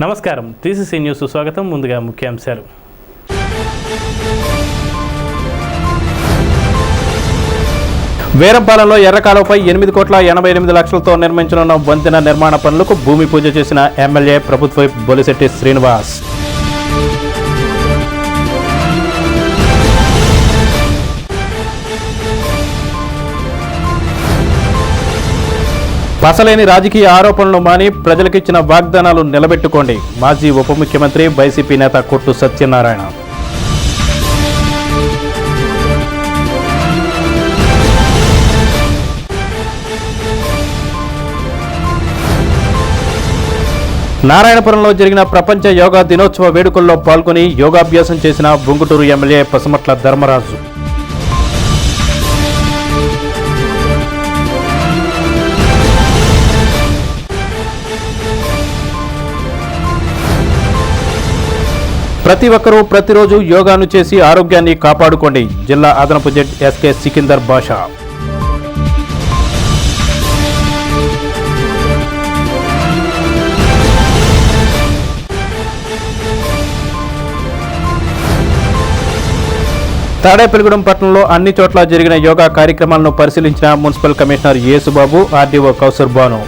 నమస్కారం, TCC news స్వాగతం. ముందుగా ముఖ్యాంశాలు. వేరంపాలెంలో ఎర్రకాలువపై 8,88,00,000తో నిర్మించనున్న వంతెన నిర్మాణ పనులకు భూమి పూజ చేసిన ఎమ్మెల్యే ప్రభుత్వ బొలిశెట్టి శ్రీనివాస్. పసలేని రాజకీయ ఆరోపణలు మాని ప్రజలకిచ్చిన వాగ్దానాలు నిలబెట్టుకోండి. మాజీ ఉప ముఖ్యమంత్రి వైసీపీ నేత కొట్టు సత్యనారాయణ. నారాయణపురంలో జరిగిన ప్రపంచ యోగా దినోత్సవ వేడుకల్లో పాల్గొని యోగాభ్యాసం చేసిన బొంగుటూరు ఎమ్మెల్యే పసుమట్ల ధర్మరాజు. ప్రతి ఒక్కరూ ప్రతిరోజు యోగాను చేసి ఆరోగ్యాన్ని కాపాడుకోండి. జిల్లా అదనపు జడ్జి ఎస్కే సికిందర్ బాషా. తాడేపల్లిగూడెం పట్టణంలో అన్ని చోట్ల జరిగిన యోగా కార్యక్రమాలను పరిశీలించిన municipal commissioner Yesubabu, RDO Kausar Banu.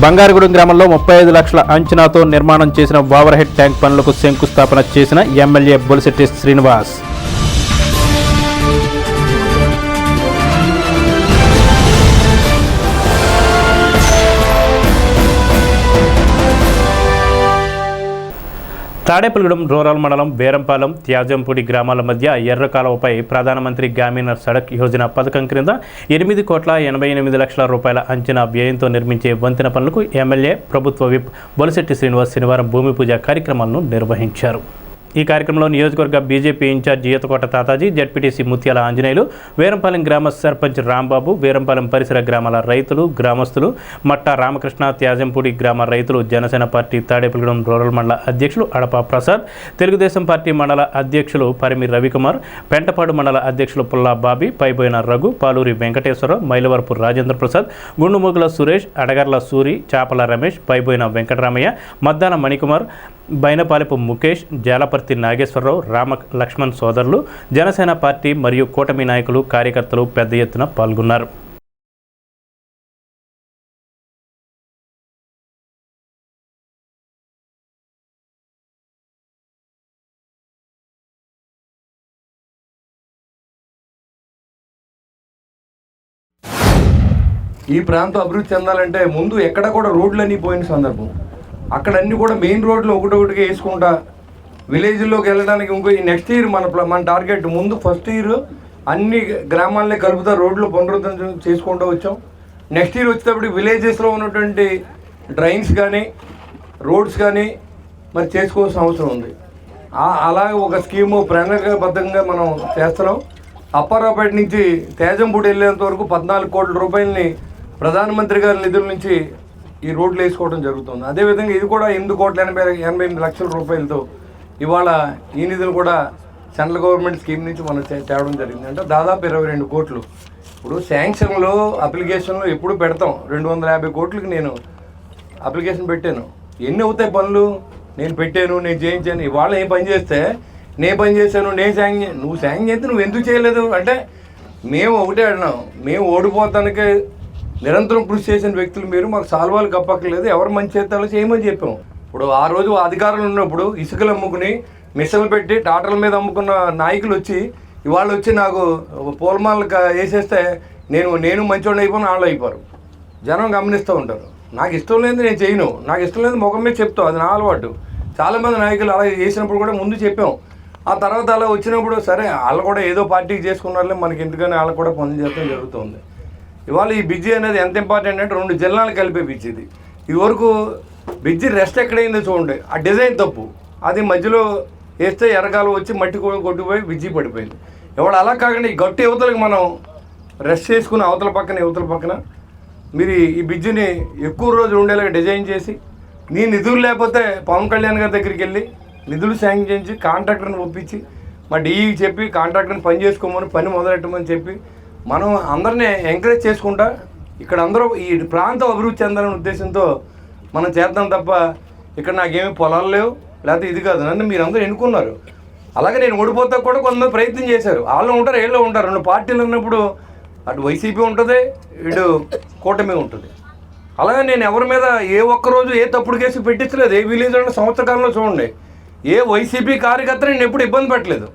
Bangarugudem గ్రామంలో 35 లక్షల అంచనాతో నిర్మాణం చేసిన ఓవర్ హెడ్ ట్యాంక్ పనులకు శంకుస్థాపన చేసిన ఎమ్మెల్యే బొలిశెట్టి శ్రీనివాస్. తాడేపల్లిగూడెం రూరల్ మండలం వేరంపాలెం, త్యాజంపూడి గ్రామాల మధ్య ఎర్రకాలువపై ప్రధానమంత్రి గ్రామీణ సడక్ యోజన పథకం క్రింద 8,88,00,000 రూపాయల అంచనా వ్యయంతో నిర్మించే వంతెన పనులకు ఎమ్మెల్యే ప్రభుత్వ విప్ బొలిశెట్టి శ్రీనివాస్ శనివారం భూమి పూజ కార్యక్రమాలను నిర్వహించారు. ఈ కార్యక్రమంలో నియోజకవర్గ BJP incharge Eethakota Tataji, ZPTC Mutyala Anjaneyulu, వేరంపాలెం గ్రామ సర్పంచ్ రాంబాబు, వేరంపాలెం పరిసర గ్రామాల రైతులు, గ్రామస్తులు, మట్టా రామకృష్ణ, త్యాజంపూడి గ్రామ రైతులు, జనసేన పార్టీ తాడేపల్లిగూడెం రూరల్ మండల అధ్యక్షులు అడపా ప్రసాద్, తెలుగుదేశం పార్టీ మండల అధ్యక్షులు పరిమి రవికుమార్, పెంటపాడు మండల అధ్యక్షులు పుల్లా బాబీ, పైబోయిన రఘు, పాలూరి వెంకటేశ్వరరావు, మైలవరపు రాజేంద్ర ప్రసాద్, గుండుమూగుల సురేష్, అడగర్ల సూరి, చాపల రమేష్, పైబోయిన వెంకటరామయ్య, మద్దాల మణికుమార్, బైనపాలెపు ముఖేష్, జాలపర్తి నాగేశ్వరరావు, రామ లక్ష్మణ్ సోదరులు, జనసేన పార్టీ మరియు కూటమి నాయకులు, కార్యకర్తలు పెద్ద ఎత్తున పాల్గొన్నారు. ఈ ప్రాంతం అభివృద్ధి చెందాలంటే ముందు ఎక్కడ కూడా రోడ్లన్నీ పోయిన సందర్భం, అక్కడ అన్నీ కూడా మెయిన్ రోడ్లు ఒకటొకటిగా వేసుకుంటా విలేజ్లోకి వెళ్ళడానికి ఇంకో నెక్స్ట్ ఇయర్ మన టార్గెట్ ముందు ఫస్ట్ ఇయర్ అన్ని గ్రామాలనే కలుపుతా రోడ్లు పునరుద్ధరణ చేసుకుంటూ వచ్చాం. నెక్స్ట్ ఇయర్ వచ్చేటప్పుడు విలేజెస్లో ఉన్నటువంటి డ్రైన్స్ కానీ రోడ్స్ కానీ మరి చేసుకోవాల్సిన అవసరం ఉంది. అలాగే ఒక స్కీము ప్రణాళికాబద్ధంగా మనం చేస్తున్నాం. అప్పారావుపేట నుంచి తేజంపూడి వెళ్ళేంత వరకు 14 కోట్ల రూపాయలని ప్రధానమంత్రి గారి నిధుల నుంచి ఈ రోడ్లు వేసుకోవడం జరుగుతుంది. అదేవిధంగా ఇది కూడా 8,88,00,000 రూపాయలతో ఇవాళ ఈ నిధులు కూడా సెంట్రల్ గవర్నమెంట్ స్కీమ్ నుంచి మనం తేవడం జరిగింది. అంటే దాదాపు 22 కోట్లు. ఇప్పుడు శాంక్షన్లో అప్లికేషన్లో ఎప్పుడు పెడతాం, 250 కోట్లకి నేను అప్లికేషన్ పెట్టాను. ఎన్ని అవుతాయి పనులు, నేను పెట్టాను, నేను చేయించాను. ఇవాళ ఏం పని చేస్తే నేను పని చేశాను, నువ్వు శాంక్షన్ చేస్తే నువ్వు ఎందుకు చేయలేదు అంటే మేము ఒకటే అడినాం, మేము ఓడిపోతానికే నిరంతరం కృషి చేసిన వ్యక్తులు మీరు, మాకు సాల్వాలు కప్పక్కర్లేదు, ఎవరు మంచి చేస్తారో చేయమని చెప్పాం. ఇప్పుడు ఆ రోజు అధికారులు ఉన్నప్పుడు ఇసుకలు అమ్ముకుని మిషన్లు పెట్టి టాటర్ల మీద అమ్ముకున్న నాయకులు వచ్చి ఇవాళ వచ్చి నాకు పూలమాలలు వేసేస్తే నేను మంచివాడిని అయిపోయిన వాళ్ళు అయిపోరు. జనం గమనిస్తూ ఉంటారు. నాకు ఇష్టం లేదు నేను చేయను, నాకు ఇష్టం లేదు ముఖం మీద చెప్తాం, అది నా అలవాటు. చాలామంది నాయకులు అలా చేసినప్పుడు కూడా ముందు చెప్పాం. ఆ తర్వాత అలా వచ్చినప్పుడు సరే వాళ్ళు కూడా ఏదో పార్టీకి చేసుకున్నారులే, మనకి ఎందుకని వాళ్ళకు కూడా పనులు చేయడం జరుగుతుంది. ఇవాళ ఈ బ్రిడ్జి అనేది ఎంత ఇంపార్టెంట్ అంటే 2 జిల్లాలు కలిపే బ్రిడ్జి ఇది. ఇదివరకు బ్రిడ్జి రెస్ట్ ఎక్కడైందో చూడండి, ఆ డిజైన్ తప్పు, అది మధ్యలో వేస్తే ఎర్రగాలు వచ్చి మట్టి కొట్టుకుపోయి బ్రిడ్జి పడిపోయింది. ఇవాళ అలా కాకుండా ఈ గట్టి యువతలకు మనం రెస్ట్ చేసుకుని అవతల పక్కన మీరు ఈ బ్రిడ్జిని ఎక్కువ రోజులు ఉండేలాగా డిజైన్ చేసి, నీ నిధులు లేకపోతే పవన్ కళ్యాణ్ గారి దగ్గరికి వెళ్ళి నిధులు శాంక్షన్ చేయించి కాంట్రాక్టర్ని ఒప్పించి మా డిఈకి చెప్పి కాంట్రాక్టర్ని పని చేసుకోమని పని మొదలెట్టమని చెప్పి మనం అందరినీ ఎంకరేజ్ చేసుకుంటా ఇక్కడ అందరూ ఈ ప్రాంతం అభివృద్ధి చెందాలనే ఉద్దేశంతో మనం చేద్దాం తప్ప ఇక్కడ నాకేమీ పొలాలు లేవు, లేకపోతే ఇది కాదు. నన్ను మీరు అందరూ ఎన్నుకున్నారు. అలాగే నేను ఓడిపోతా కూడా కొంతమంది ప్రయత్నం చేశారు. వాళ్ళు ఉంటారు, వీళ్ళు ఉంటారు. 2 పార్టీలు ఉన్నప్పుడు అటు వైసీపీ ఉంటుంది, ఇటు కూటమి ఉంటుంది. అలాగే నేను ఎవరి మీద ఏ ఒక్కరోజు ఏ తప్పుడు కేసు పెట్టించలేదు. ఏ విలేజ్లో సంవత్సర కాలంలో చూడండి, ఏ వైసీపీ కార్యకర్తని నేను ఎప్పుడు ఇబ్బంది పెట్టలేదు.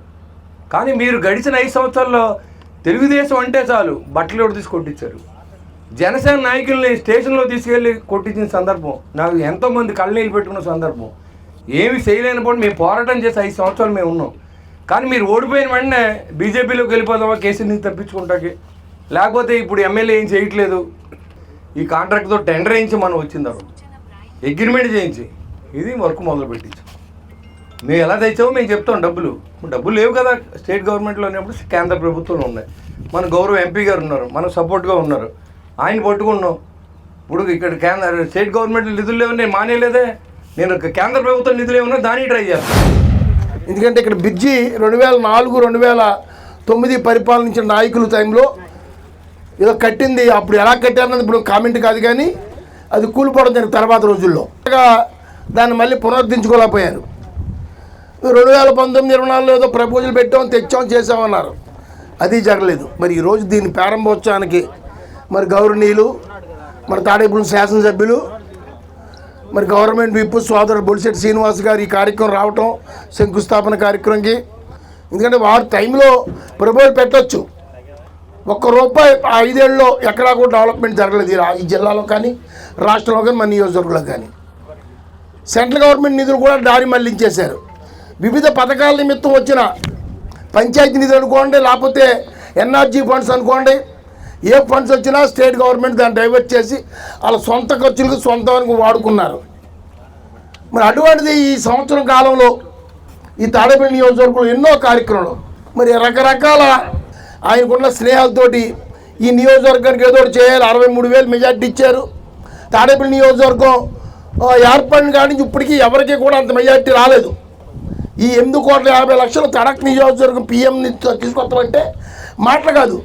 కానీ మీరు గడిచిన 5 సంవత్సరాల్లో తెలుగుదేశం అంటే చాలు బట్టలు ఎవరు తీసి కొట్టించారు. జనసేన నాయకుల్ని స్టేషన్లో తీసుకెళ్ళి కొట్టించిన సందర్భం, నాకు ఎంతోమంది కళ్ళనీళ్ళు పెట్టుకున్న సందర్భం. ఏమి చేయలేనప్పుడు మేము పోరాటం చేసి 5 సంవత్సరాలు మేము ఉన్నాం. కానీ మీరు ఓడిపోయిన వెంటనే బీజేపీలోకి వెళ్ళిపోదామా కేసుని తప్పించుకుంటాకి, లేకపోతే ఇప్పుడు ఎమ్మెల్యే ఏం చేయట్లేదు, ఈ కాంట్రాక్ట్తో టెండర్ వేయించి మనం వచ్చింది అగ్రిమెంట్ చేయించి ఇది వర్క్ మొదలు పెట్టించాం. మేము ఎలా తెచ్చామో మేము చెప్తాం. డబ్బులు లేవు కదా స్టేట్ గవర్నమెంట్లో ఉన్నప్పుడు కేంద్ర ప్రభుత్వంలో ఉన్నాయి. మన గౌరవ ఎంపీ గారు ఉన్నారు, మనకు సపోర్ట్గా ఉన్నారు, ఆయన పట్టుకున్నాం. ఇప్పుడు ఇక్కడ స్టేట్ గవర్నమెంట్ నిధులు లేవు, నేను మానేలేదే. నేను కేంద్ర ప్రభుత్వం నిధులు ఏమన్నా దానికి ట్రై చేస్తాను. ఎందుకంటే ఇక్కడ బ్రిడ్జి 2004-2009 పరిపాలించిన నాయకుల టైంలో ఏదో కట్టింది. అప్పుడు ఎలా కట్టారన్నది ఇప్పుడు కామెంట్ కాదు, కానీ అది కూలిపోవడం జరిగింది తర్వాత రోజుల్లో. దాన్ని మళ్ళీ పునరుద్ధరించుకోలేకపోయారు. 2019-24 ఏదో ప్రపోజల్ పెట్టాం, తెచ్చాం, చేసామన్నారు. అది జరగలేదు. మరి ఈరోజు దీని ప్రారంభోత్సవానికి మరి గౌరవనీయులు మన తాడేపల్లి శాసనసభ్యులు మరి గవర్నమెంట్ విప్ సోదరు బొలిశెట్టి శ్రీనివాస్ గారు ఈ కార్యక్రమం రావటం, శంకుస్థాపన కార్యక్రమంకి. ఎందుకంటే వారి టైంలో ప్రపోజల్ పెట్టవచ్చు. ₹1 5 ఏళ్ళలో ఎక్కడా కూడా డెవలప్మెంట్ జరగలేదు ఈ జిల్లాలో కానీ, రాష్ట్రంలో కానీ, మన నియోజకవర్గంలో కానీ. సెంట్రల్ గవర్నమెంట్ నిధులు కూడా దారి మళ్లించేశారు. వివిధ పథకాల నిమిత్తం వచ్చిన పంచాయతీ నిధులు అనుకోండి, లేకపోతే ఎన్ఆర్జీ ఫండ్స్ అనుకోండి, ఏ ఫండ్స్ వచ్చినా స్టేట్ గవర్నమెంట్ దాన్ని డైవర్ట్ చేసి వాళ్ళ సొంత ఖర్చులకు సొంతానికి వాడుకున్నారు. మరి అటువంటిది ఈ సంవత్సరం కాలంలో ఈ తాడేపల్లి నియోజకవర్గంలో ఎన్నో కార్యక్రమాలు, మరి రకరకాల ఆయనకున్న స్నేహాలతోటి ఈ నియోజకవర్గానికి ఏదో చేయాలి. 63,000 మెజార్టీ ఇచ్చారు. తాడేపల్లి నియోజకవర్గం ఏర్పడిన కాడి నుంచి ఇప్పటికీ ఎవరికి కూడా అంత మెజార్టీ రాలేదు. ఈ 8,50,00,000 తడక్ నియోజకవర్గం పిఎంని తీసుకొస్తామంటే మాటలు కాదు.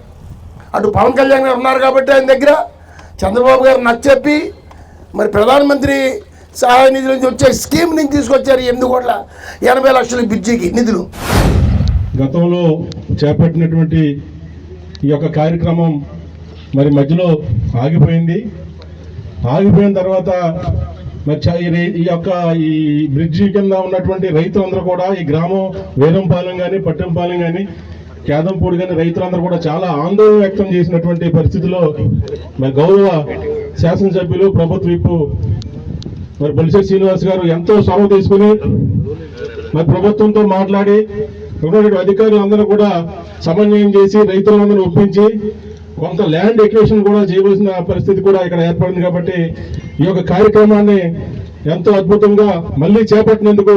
అటు పవన్ కళ్యాణ్ గారు ఉన్నారు కాబట్టి ఆయన దగ్గర, చంద్రబాబు గారు నచ్చెప్పి మరి ప్రధానమంత్రి సహాయ నిధుల నుంచి వచ్చే స్కీమ్ నుంచి తీసుకొచ్చారు 8,80,00,000 బ్రిడ్జికి నిధులు. గతంలో చేపట్టినటువంటి ఈ యొక్క కార్యక్రమం మరి మధ్యలో ఆగిపోయింది. ఆగిపోయిన తర్వాత మరి ఈ బ్రిడ్జి కింద ఉన్నటువంటి రైతులందరూ కూడా ఈ గ్రామం వేరంపాలెం కానీ, పట్టంపాలెం కానీ, కేదంపూడి కానీ రైతులందరూ కూడా చాలా ఆందోళన వ్యక్తం చేసినటువంటి పరిస్థితిలో మరి గౌరవ శాసనసభ్యులు ప్రభుత్వ విప్పు మరి బొలిశెట్టి శ్రీనివాస్ గారు ఎంతో చొరవ తీసుకుని మరి ప్రభుత్వంతో మాట్లాడి అధికారులందరూ కూడా సమన్వయం చేసి రైతులందరూ ఒప్పించి కొంత ల్యాండ్ ఎక్వేషన్ కూడా చేయవలసిన పరిస్థితి కూడా ఇక్కడ ఏర్పడింది. కాబట్టి ఈ యొక్క కార్యక్రమాన్ని ఎంతో అద్భుతంగా మళ్ళీ చేపట్టినందుకు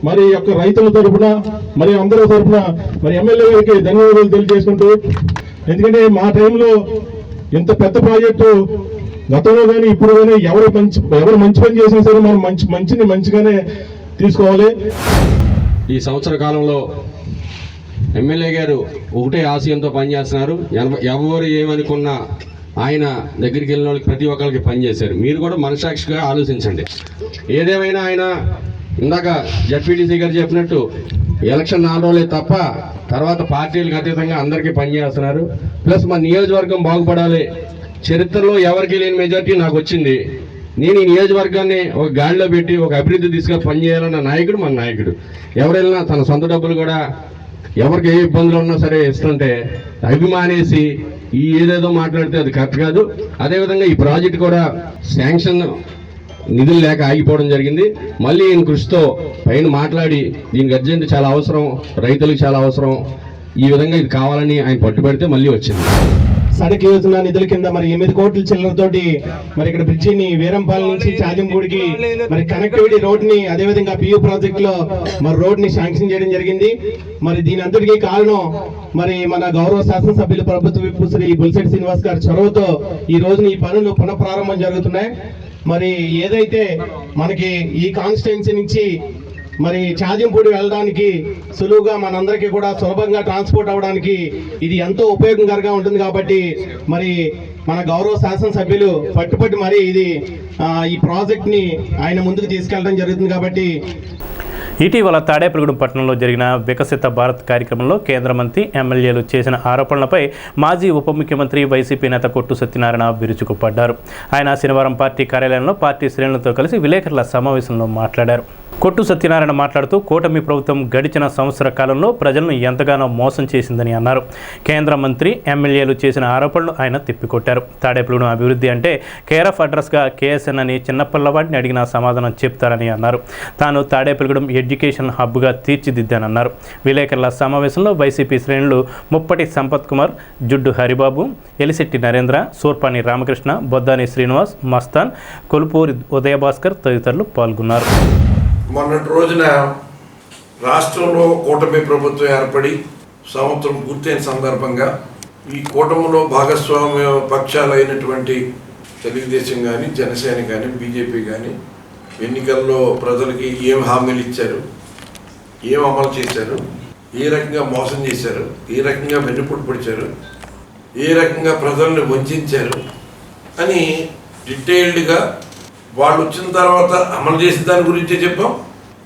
మరి యొక్క రైతుల తరఫున మరి అందరి తరఫున మరి ఎమ్మెల్యే గారికి ధన్యవాదాలు తెలియజేసుకుంటూ, ఎందుకంటే మా టైంలో ఇంత పెద్ద ప్రాజెక్టు గతంలో కానీ ఇప్పుడు కానీ ఎవరు మంచి పని చేసినా సరే మనం మంచిని మంచిగానే తీసుకోవాలి. ఈ సంవత్సర కాలంలో ఎమ్మెల్యే గారు ఒకటే ఆశయంతో పనిచేస్తున్నారు. ఎవరు ఏమనుకున్నా ఆయన దగ్గరికి వెళ్ళిన వాళ్ళకి ప్రతి ఒక్కరికి పనిచేశారు. మీరు కూడా మనసాక్షిగా ఆలోచించండి. ఏదేమైనా ఆయన ఇందాక జడ్పీటీసీ గారు చెప్పినట్టు ఎలక్షన్ 4 రోజులే తప్ప తర్వాత పార్టీలకు అతీతంగా అందరికీ పనిచేస్తున్నారు. ప్లస్ మన నియోజకవర్గం బాగుపడాలి. చరిత్రలో ఎవరికి లేని మెజార్టీ నాకు వచ్చింది. నేను ఈ నియోజకవర్గాన్ని ఒక గాడిలో పెట్టి ఒక అభివృద్ధి దిశగా పనిచేయాలన్న నాయకుడు మన నాయకుడు. ఎవరైనా తన సొంత డబ్బులు కూడా ఎవరికి ఏ ఇబ్బందులు ఉన్నా సరే ఇస్తుంటే అభిమానేసి ఈ ఏదేదో మాట్లాడితే అది కరెక్ట్ కాదు. అదేవిధంగా ఈ ప్రాజెక్ట్ కూడా శాంక్షన్ నిధులు లేక ఆగిపోవడం జరిగింది. మళ్ళీ ఈయన కృషితో పైన మాట్లాడి దీనికి అర్జెంట్ చాలా అవసరం, రైతులకు చాలా అవసరం, ఈ విధంగా ఇది కావాలని ఆయన పట్టుబడితే మళ్ళీ వచ్చింది. సడక్ యోజన నిధుల కింద మరి 8 కోట్ల చిల్లరతోటి మరి ఇక్కడ బ్రిడ్జిని వీరంపాలెం నుంచి చాజంపూడికి మరి కనెక్టివిటీ రోడ్ ని, అదేవిధంగా పియూ ప్రాజెక్ట్ లో మరి రోడ్ ని శాంక్షన్ చేయడం జరిగింది. మరి దీని అంతటికీ కారణం మరి మన గౌరవ శాసనసభ్యులు ప్రభుత్వ విప్ శ్రీ బొలిశెట్టి శ్రీనివాస్ గారి చొరవతో ఈ రోజున ఈ పనులు పునఃప్రారంభం జరుగుతున్నాయి. మరి ఏదైతే మనకి ఈ కాన్స్టిట్యుయెన్సీ నుంచి మరి చాజింపూడి వెళ్ళడానికి సులువుగా మనందరికీ కూడా సులభంగా ట్రాన్స్పోర్ట్ అవ్వడానికి ఇది ఎంతో ఉపయోగకరంగా ఉంటుంది. కాబట్టి మరి మన గౌరవ శాసనసభ్యులు పట్టుపట్టి మరి ఈ ప్రాజెక్ట్ని ఆయన ముందుకు తీసుకెళ్ళడం జరుగుతుంది. కాబట్టి ఇటీవల తాడేపల్లిగూడెం పట్టణంలో జరిగిన వికసిత భారత్ కార్యక్రమంలో కేంద్ర మంత్రి ఎమ్మెల్యేలు చేసిన ఆరోపణలపై మాజీ ఉప ముఖ్యమంత్రి వైసీపీ నేత కొట్టు సత్యనారాయణ విరుచుకుపడ్డారు. ఆయన శనివారం పార్టీ కార్యాలయంలో పార్టీ శ్రేణులతో కలిసి విలేకరుల సమావేశంలో మాట్లాడారు. కొట్టు సత్యనారాయణ మాట్లాడుతూ కూటమి ప్రభుత్వం గడిచిన సంవత్సర కాలంలో ప్రజలను ఎంతగానో మోసం చేసిందని అన్నారు. కేంద్ర మంత్రి ఎమ్మెల్యేలు చేసిన ఆరోపణలు ఆయన తిప్పికొట్టారు. తాడేపల్లిగూడెం అభివృద్ధి అంటే కేర్ ఆఫ్ అడ్రస్గా కేఎస్ఎన్ అని చిన్నపిల్లవాడిని అడిగిన సమాధానం చెప్తారని అన్నారు. తాను తాడేపల్లిగూడెం ఎడ్యుకేషన్ హబ్గా తీర్చిదిద్దానన్నారు. విలేకరుల సమావేశంలో వైసీపీ శ్రేణులు ముప్పటి సంపత్ కుమార్, జుడ్డు హరిబాబు, ఎలిశెట్టి నరేంద్ర, సూర్పాని రామకృష్ణ, బొద్దాని శ్రీనివాస్, మస్తాన్, కొలుపూరి ఉదయభాస్కర్ తదితరులు పాల్గొన్నారు. మొన్నటి రోజున రాష్ట్రంలో కూటమి ప్రభుత్వం ఏర్పడి సంవత్సరం పూర్తయిన సందర్భంగా ఈ కూటమిలో భాగస్వామ్య పక్షాలైనటువంటి తెలుగుదేశం కానీ, జనసేన కానీ, బీజేపీ కానీ ఎన్నికల్లో ప్రజలకి ఏం హామీలు ఇచ్చారు, ఏం అమలు చేశారు, ఏ రకంగా మోసం చేశారు, ఏ రకంగా వెన్నుపోటు పొడిచారు, ఏ రకంగా ప్రజల్ని వంచారు అని డీటెయిల్డ్గా వాళ్ళు వచ్చిన తర్వాత అమలు చేసిన దాని గురించే చెప్పాం.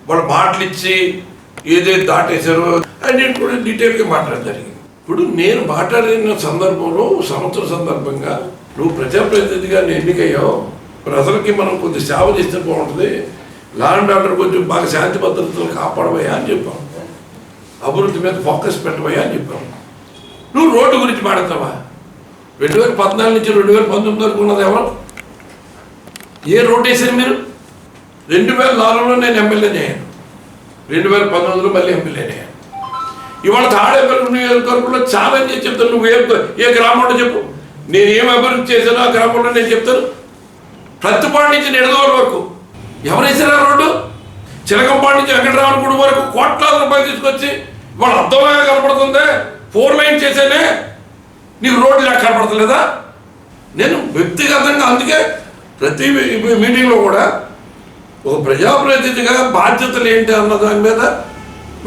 వాళ్ళు మాటలు ఇచ్చి ఏదైతే దాటేశారో అని కూడా డీటెయిల్గా మాట్లాడడం జరిగింది. ఇప్పుడు నేను మాట్లాడిన సందర్భంలో సంవత్సర సందర్భంగా నువ్వు ప్రజాప్రతినిధిగా ఎన్నికయ్యావు, ప్రజలకి మనం కొద్ది సేవ చేస్తే బాగుంటుంది, లా అండ్ ఆర్డర్ కొంచెం బాగా శాంతి భద్రతలు కాపాడవయ్యా అని చెప్పాం, అభివృద్ధి మీద ఫోకస్ పెట్టవయ్యా అని చెప్పాం. నువ్వు రోడ్డు గురించి మాట్లాడతావా? 2014 నుంచి 2019 వరకు ఉన్నది ఎవరు? ఏ రోడ్డు వేసారు మీరు? 2004లో నేను ఎమ్మెల్యేనే అయ్యాను, 2019లో మళ్ళీ ఎమ్మెల్యేనే అయ్యాను. ఇవాళ తాడేపల్లి నియోజకవర్గంలో ఛాలెంజ్ చేసి చెప్తాను. నువ్వు ఏ గ్రామంలో చెప్పు, నేను ఏం అభివృద్ధి చేశానో ఆ గ్రామంలో నేను చెప్తాను. ప్రతిపాడు నుంచి నిడదవోలు వరకు ఎవరు వేసారా రోడ్డు? చిలకంపాడు నుంచి వెంకటరామన్ గుడి వరకు కోట్లాది రూపాయలు తీసుకొచ్చి వాళ్ళు అర్థంలాగా కనపడుతుందే, 4 లైన్ చేసేనే, నీకు రోడ్లు లేక కనపడతలేదా? నేను వ్యక్తిగతంగా అందుకే ప్రతి మీటింగ్లో కూడా ఒక ప్రజాప్రతినిధిగా బాధ్యతలు ఏంటి అన్న దాని మీద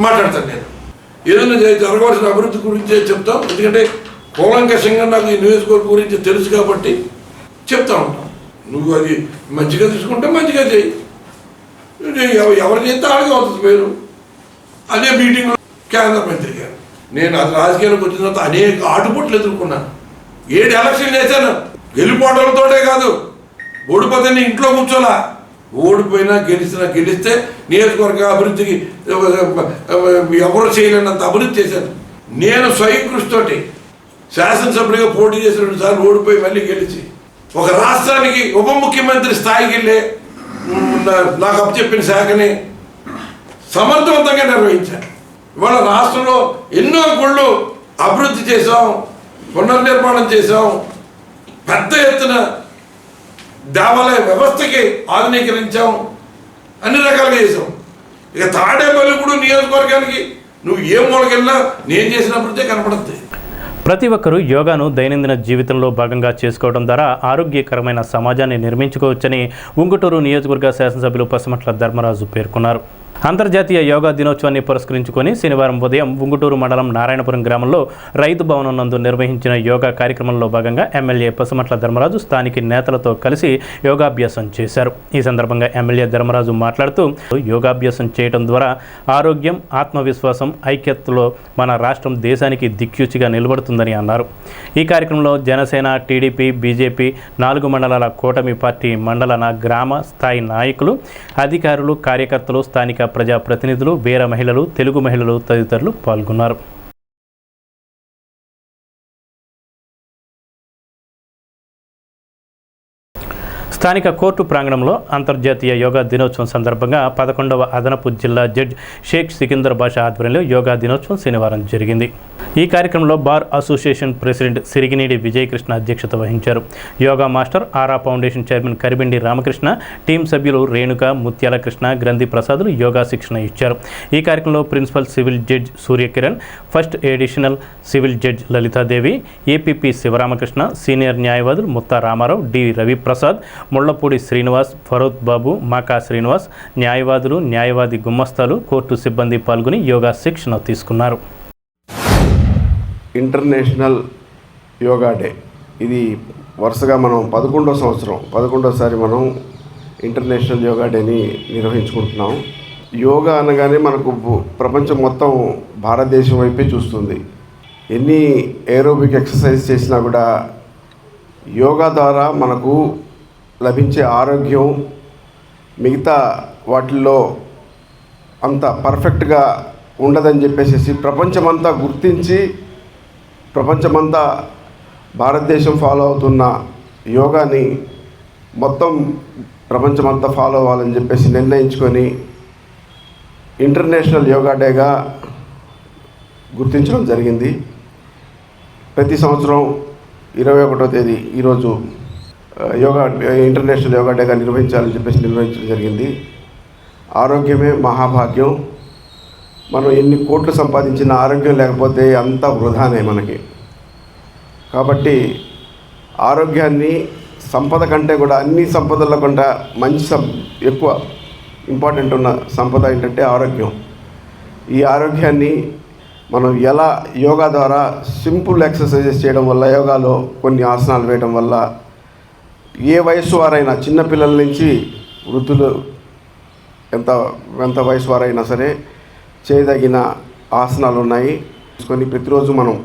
మాట్లాడతాను. నేను ఏదైనా జరగవలసిన అభివృద్ధి గురించి చెప్తాం, ఎందుకంటే కూలంకషంగా నాకు ఈ నియోజకవర్గం గురించి తెలుసు కాబట్టి చెప్తా ఉంటాం. నువ్వు అది మంచిగా తీసుకుంటే మంచిగా చేయి, ఎవరు చేస్తే ఆడికి అవుతుంది పేరు. అదే మీటింగ్లో కేంద్ర మంత్రి గారు, నేను అది రాజకీయాలకు వచ్చిన తర్వాత అనేక ఆటుపోట్లు ఎదుర్కొన్నాను. 7 ఎలక్షన్లు వేశాను, గెలిపోవడంతోటే కాదు, ఓడిపోతే ఇంట్లో కూర్చోలా, ఓడిపోయినా గెలిస్తే నియోజకవర్గ అభివృద్ధికి ఎవరు చేయలేనంత అభివృద్ధి చేశాను. నేను స్వయం కృషితోటి శాసనసభ్యుడిగా పోటీ చేసి 2 సార్లు ఓడిపోయి మళ్ళీ గెలిచి ఒక రాష్ట్రానికి ఉప ముఖ్యమంత్రి స్థాయికి వెళ్ళి నాకు అప్పచెప్పిన శాఖని సమర్థవంతంగా నిర్వహించాను. ఇవాళ రాష్ట్రంలో ఎన్నో గుళ్ళు అభివృద్ధి చేసాం, పునర్నిర్మాణం చేసాం, పెద్ద ఎత్తున దేవాలయ వ్యవస్థకి ఆధునీకరించాం, అన్ని రకాలుగా చేసాం. ఇక తాడేపల్లిగూడెం నియోజకవర్గానికి నువ్వు ఏ మూలకెళ్ళినా నేను చేసిన అభివృద్ధి కనపడుతుంది. ప్రతి ఒక్కరూ యోగాను దైనందిన జీవితంలో భాగంగా చేసుకోవడం ద్వారా ఆరోగ్యకరమైన సమాజాన్ని నిర్మించుకోవచ్చని ఉంగుటూరు నియోజకవర్గ శాసనసభ్యులు పసుమట్ల ధర్మరాజు పేర్కొన్నారు. అంతర్జాతీయ యోగా దినోత్సవాన్ని పురస్కరించుకొని శనివారం ఉదయం ఉంగుటూరు మండలం నారాయణపురం గ్రామంలో రైతు భవనం నందు నిర్వహించిన యోగా కార్యక్రమంలో భాగంగా ఎమ్మెల్యే పసుమట్ల ధర్మరాజు స్థానిక నేతలతో కలిసి యోగాభ్యాసం చేశారు. ఈ సందర్భంగా ఎమ్మెల్యే ధర్మరాజు మాట్లాడుతూ యోగాభ్యాసం చేయడం ద్వారా ఆరోగ్యం, ఆత్మవిశ్వాసం, ఐక్యతలో మన రాష్ట్రం దేశానికి దిక్సూచిగా నిలబడుతుందని అన్నారు. ఈ కార్యక్రమంలో జనసేన, టీడీపీ, బీజేపీ 4 మండలాల కూటమి పార్టీ మండల గ్రామ స్థాయి నాయకులు, అధికారులు, కార్యకర్తలు, స్థానిక ప్రజాప్రతినిధులు, వీర మహిళలు, తెలుగు మహిళలు తదితరులు పాల్గొన్నారు. స్థానిక కోర్టు ప్రాంగణంలో అంతర్జాతీయ యోగా దినోత్సవం సందర్భంగా 11వ అదనపు జిల్లా జడ్జ్ షేక్ సికిందర్ బాషా ఆధ్వర్యంలో యోగా దినోత్సవం శనివారం జరిగింది. ఈ కార్యక్రమంలో bar association president Sirigineedi Vijayakrishna అధ్యక్షత వహించారు. యోగా మాస్టర్ ఆరా ఫౌండేషన్ చైర్మన్ కరిబెండి రామకృష్ణ, టీం సభ్యులు రేణుక, ముత్యాల కృష్ణ, గ్రంథి ప్రసాదులు యోగా శిక్షణ ఇచ్చారు. ఈ కార్యక్రమంలో principal civil judge Suryakiran, first additional civil judge Lalithadevi, APP Sivaramakrishna, senior న్యాయవాదులు ముత్తా రామారావు, డి రవిప్రసాద్, ముళ్లపూడి శ్రీనివాస్, ఫరోత్ బాబు, మాకా శ్రీనివాస్, న్యాయవాదులు, న్యాయవాది గుమ్మస్తాలు, కోర్టు సిబ్బంది పాల్గొని యోగా శిక్షణ తీసుకున్నారు. ఇంటర్నేషనల్ యోగా డే ఇది వరుసగా మనం 11సారి మనం ఇంటర్నేషనల్ యోగా డేని నిర్వహించుకుంటున్నాం. యోగా అనగానే మనకు ప్రపంచం మొత్తం భారతదేశం వైపే చూస్తుంది. ఎన్ని ఏరోబిక్ ఎక్సర్సైజ్ చేసినా కూడా యోగా ద్వారా మనకు లభించే ఆరోగ్యం మిగతా వాటిల్లో అంత పర్ఫెక్ట్గా ఉండదని చెప్పేసి ప్రపంచమంతా గుర్తించి ప్రపంచమంతా భారతదేశం ఫాలో అవుతున్న యోగాని మొత్తం ప్రపంచమంతా ఫాలో అవ్వాలని చెప్పేసి నిర్ణయించుకొని ఇంటర్నేషనల్ యోగా డేగా గుర్తించడం జరిగింది. ప్రతి సంవత్సరం 21వ తేదీ ఈరోజు ఇంటర్నేషనల్ యోగా డేగా నిర్వహించాలని చెప్పేసి నిర్వహించడం జరిగింది. ఆరోగ్యమే మహాభాగ్యం. మనం ఎన్ని కోట్లు సంపాదించిన ఆరోగ్యం లేకపోతే అంతా వృధానే మనకి. కాబట్టి ఆరోగ్యాన్ని సంపద కంటే కూడా అన్ని సంపదల కంటే ఎక్కువ ఇంపార్టెంట్ ఉన్న సంపద ఏంటంటే ఆరోగ్యం. ఈ ఆరోగ్యాన్ని మనం ఎలా యోగా ద్వారా సింపుల్ ఎక్సర్సైజెస్ చేయడం వల్ల, యోగాలో కొన్ని ఆసనాలు వేయడం వల్ల ఏ వయసు వారైనా, చిన్నపిల్లల నుంచి వృద్ధులు ఎంత వయసు వారైనా సరే చేయదగిన ఆసనాలు ఉన్నాయి. ప్రతిరోజు మనం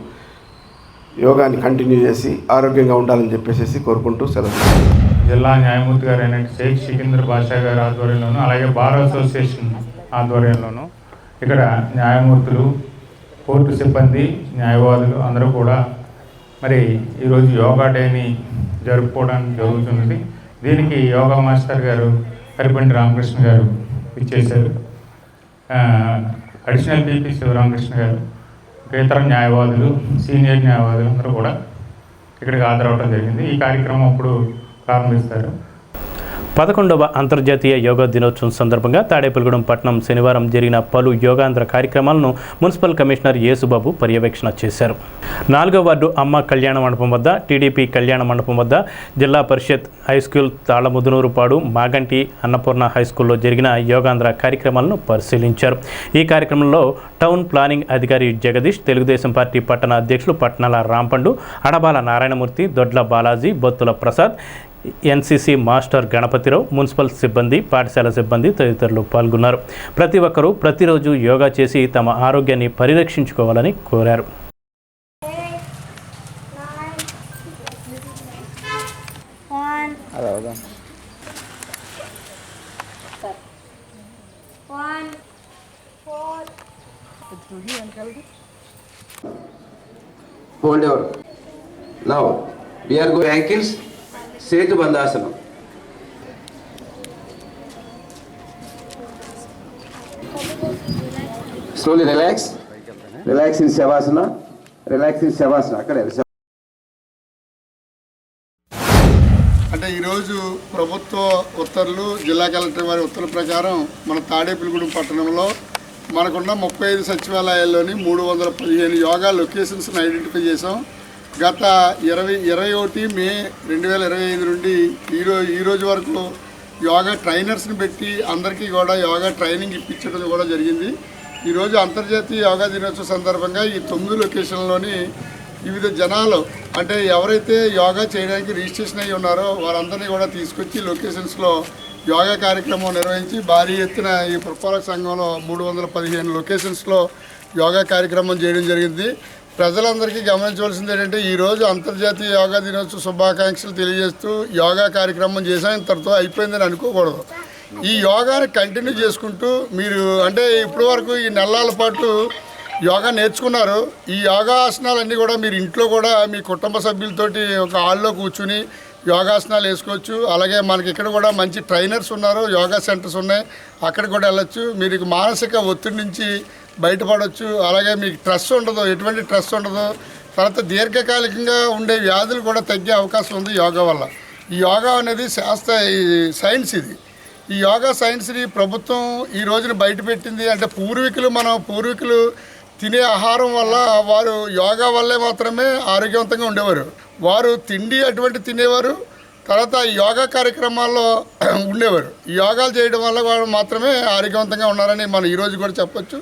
యోగాని కంటిన్యూ చేసి ఆరోగ్యంగా ఉండాలని చెప్పేసి కోరుకుంటూ సెలవు. జిల్లా న్యాయమూర్తి గారు అయిన షేక్ సికింద్ర బాషా గారి ఆధ్వర్యంలోనూ, అలాగే బార్ అసోసియేషన్ ఆధ్వర్యంలోనూ ఇక్కడ న్యాయమూర్తులు, కోర్టు సిబ్బంది, న్యాయవాదులు అందరూ కూడా మరి ఈరోజు యోగా డేని జరుపుకోవడానికి జరుగుతున్నది. దీనికి యోగా మాస్టర్ గారు కరిపండి రామకృష్ణ గారు ఇచ్చేశారు. అడిషనల్ పీపీ శివరామకృష్ణ గారు, ఇతర న్యాయవాదులు, సీనియర్ న్యాయవాదులు అందరూ కూడా ఇక్కడికి హాజరవడం జరిగింది. ఈ కార్యక్రమం అప్పుడు ప్రారంభిస్తారు. 11వ అంతర్జాతీయ యోగా దినోత్సవం సందర్భంగా తాడేపల్లిగూడెం పట్టణం శనివారం జరిగిన పలు యోగాంధ్ర కార్యక్రమాలను మున్సిపల్ కమిషనర్ యేసుబాబు పర్యవేక్షణ చేశారు. 4వ వార్డు అమ్మ కళ్యాణ మండపం వద్ద, టీడీపీ కళ్యాణ మండపం వద్ద, జిల్లా పరిషత్ హైస్కూల్ తాళముదునూరుపాడు, మాగంటి అన్నపూర్ణ హైస్కూల్లో జరిగిన యోగాంధ్ర కార్యక్రమాలను పరిశీలించారు. ఈ కార్యక్రమంలో టౌన్ ప్లానింగ్ అధికారి జగదీష్, తెలుగుదేశం పార్టీ పట్టణ అధ్యక్షులు Patnala Rampandu, Adabala Narayanamurthy, Dodla Balaji, Bottula Prasad, NCC master Ganapathirao, municipal సిబ్బంది, పాఠశాల సిబ్బంది తదితరులు పాల్గొన్నారు. ప్రతి ఒక్కరూ ప్రతిరోజు యోగా చేసి తమ ఆరోగ్యాన్ని పరిరక్షించుకోవాలని కోరారు. Hold your. Now we are going ankles. Setu Bandhasana. Slowly relax. Relax in Shavasana. Relax in Shavasana. అంటే ఈరోజు ప్రభుత్వ ఉత్తర్వులు, జిల్లా కలెక్టర్ వారి ఉత్తర్వుల ప్రకారం మన తాడేపల్లిగూడెం పట్టణంలో మనకున్న 35 సచివాలయాల్లోని 315 యోగా లొకేషన్స్ని ఐడెంటిఫై చేసాం. గత 21 మే 2025 నుండి ఈ రోజు వరకు యోగా ట్రైనర్స్ని పెట్టి అందరికీ కూడా యోగా ట్రైనింగ్ ఇప్పించడం కూడా జరిగింది. ఈరోజు అంతర్జాతీయ యోగా దినోత్సవం సందర్భంగా ఈ 9 లొకేషన్లోని వివిధ జనాలు, అంటే ఎవరైతే యోగా చేయడానికి రిజిస్ట్రేషన్ అయ్యి ఉన్నారో వారందరినీ కూడా తీసుకొచ్చి లొకేషన్స్లో యోగా కార్యక్రమం నిర్వహించి భారీ ఎత్తున ఈ పురపాలక సంఘంలో 315 లొకేషన్స్లో యోగా కార్యక్రమం చేయడం జరిగింది. ప్రజలందరికీ గమనించవలసింది ఏంటంటే ఈరోజు అంతర్జాతీయ యోగా దినోత్సవ శుభాకాంక్షలు తెలియజేస్తూ యోగా కార్యక్రమం చేసాం, ఇంతటితో అయిపోయిందని అనుకోకూడదు. ఈ యోగాని కంటిన్యూ చేసుకుంటూ మీరు అంటే ఇప్పటి వరకు ఈ నెలల పాటు యోగా నేర్చుకున్నారు. ఈ యోగాసనాలన్నీ కూడా మీరు ఇంట్లో కూడా మీ కుటుంబ సభ్యులతోటి ఒక హాల్లో కూర్చుని యోగాసనాలు వేసుకోవచ్చు. అలాగే మనకి ఇక్కడ కూడా మంచి ట్రైనర్స్ ఉన్నారు, యోగా సెంటర్స్ ఉన్నాయి, అక్కడికి కూడా వెళ్ళచ్చు. మీరు మానసిక ఒత్తిడి నుంచి బయటపడవచ్చు. అలాగే మీకు స్ట్రెస్ ఉండదు, ఎటువంటి స్ట్రెస్ ఉండదు. తర్వాత దీర్ఘకాలికంగా ఉండే వ్యాధులు కూడా తగ్గే అవకాశం ఉంది యోగా వల్ల. ఈ యోగా అనేది సైన్స్. ఈ యోగా సైన్స్ని ప్రభుత్వం ఈ రోజున బయటపెట్టింది. అంటే పూర్వీకులు తినే ఆహారం వల్ల వారు యోగా వల్లే మాత్రమే ఆరోగ్యవంతంగా ఉండేవారు. వారు తిండి అటువంటి తినేవారు, తర్వాత ఈ యోగా కార్యక్రమాల్లో ఉండేవారు. ఈ యోగాలు చేయడం వల్ల వాళ్ళు మాత్రమే ఆరోగ్యవంతంగా ఉన్నారని మనం ఈరోజు కూడా చెప్పొచ్చు.